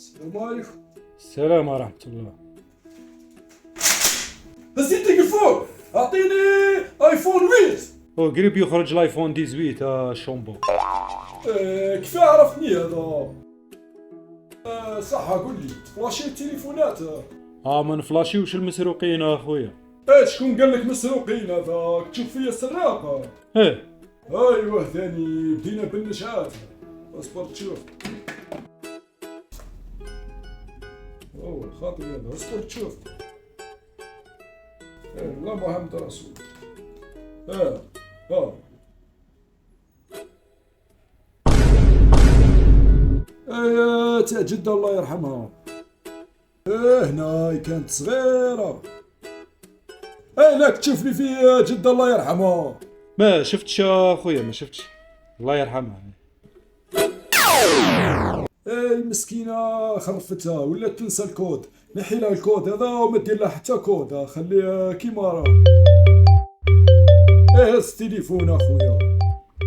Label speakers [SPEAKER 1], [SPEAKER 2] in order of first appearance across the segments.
[SPEAKER 1] السلام عليكم.
[SPEAKER 2] السلام ورحمة الله.
[SPEAKER 1] هزي التليفون، اعطيني ايفون 8.
[SPEAKER 2] قريب يخرج الايفون 18 شومبو.
[SPEAKER 1] كيف عرفتني هذا؟ صح قول لي فلاشي التليفونات.
[SPEAKER 2] ما نفلاشيوش المسروقين اخويا.
[SPEAKER 1] شكون قال لك مسروقين هذاك؟ تشوف فيا سراقة؟
[SPEAKER 2] ايه
[SPEAKER 1] ايوه ثاني بدينا بالنشعات. اصبر تشوف. اوه خاطر هذا، اصبر تشوف. الله محمد رسول. ها تاع جدة الله يرحمها. هنا كانت صغيرة. لك تشوف لي في جدة الله يرحمها.
[SPEAKER 2] ما شفتش اخويا، ما شفتش. الله يرحمها.
[SPEAKER 1] المسكينة خرفتها ولا تنسى الكود. نحي لها الكود هذا وما دير لها حتى كود، خليها كيما راه. هز التليفون اخويا.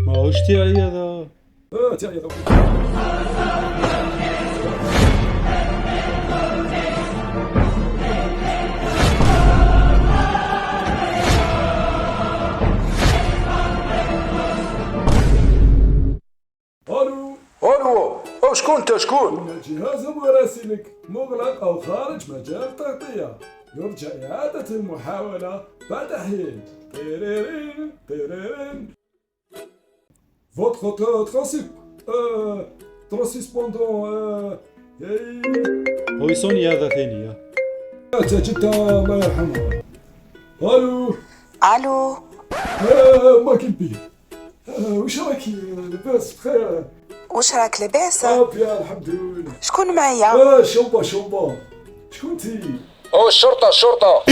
[SPEAKER 2] ماهوش تاعي هذا.
[SPEAKER 1] تاعي هذا. الو شكون انت؟ شكون؟ الجهاز مراسلك مغلق او خارج مجال التغطية. يرجى اعادة المحاولة بعد حين. Votre transpondant
[SPEAKER 2] هو يسوني هذا ثاني.
[SPEAKER 1] تا جدة الله يرحمها. الو ما كنبي. وش راكي؟ لاباس بخير؟
[SPEAKER 3] واش راك لاباس؟
[SPEAKER 1] بيان الحمد لله.
[SPEAKER 3] شكون معايا؟
[SPEAKER 1] شوبا شكون انتي؟
[SPEAKER 4] الشرطة